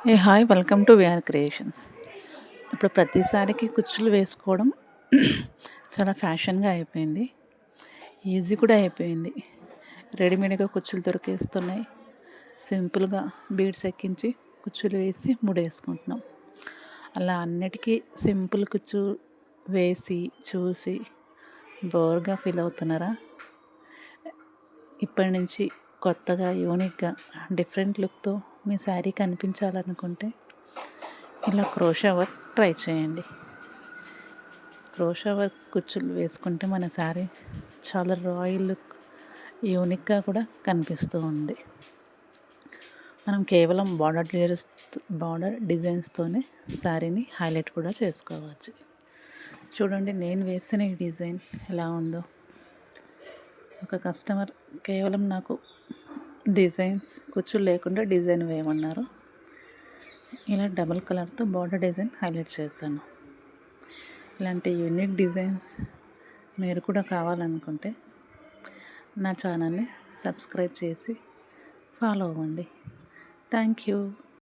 A hi welcome to VR creations. ఇప్పుడు ప్రతిసారికి కుచ్చులు వేసుకోవడం చాలా ఫ్యాషన్గా అయిపోయింది. ఈజీ కూడా అయిపోయింది. రెడీమేడ్గా కుచ్చులు దొరికేస్తున్నాయి. సింపుల్గా బీడ్స్ ఎక్కించి కుచ్చులు వేసి ముడేసుకుంటున్నాం. అలా అన్నిటికీ సింపుల్ కుచ్చు వేసి చూసి బోర్గా ఫీల్ అవుతున్నారా? ఇప్పటి నుంచి కొత్తగా యూనిక్గా డిఫరెంట్ లుక్తో మీ శారీ కనిపించాలనుకుంటే ఇలా క్రోషా వర్క్ ట్రై చేయండి. క్రోషా వర్క్ కుచ్చులు వేసుకుంటే మన శారీ చాలా రాయల్ లుక్, యూనిక్గా కూడా కనిపిస్తూ ఉంది. మనం కేవలం బార్డర్ డిజైన్స్తోనే శారీని హైలైట్ కూడా చేసుకోవచ్చు. చూడండి, నేను వేసిన ఈ డిజైన్ ఎలా ఉందో. ఒక కస్టమర్ కేవలం నాకు డిజైన్స్ కుచ్చులు లేకుండా డిజైన్ వేయమన్నారు. ఇలా డబల్ కలర్తో బార్డర్ డిజైన్ హైలైట్ చేశాను. ఇలాంటి యూనిక్ డిజైన్స్ మీరు కూడా కావాలనుకుంటే నా ఛానల్ని సబ్స్క్రైబ్ చేసి ఫాలో అవ్వండి. Thank you.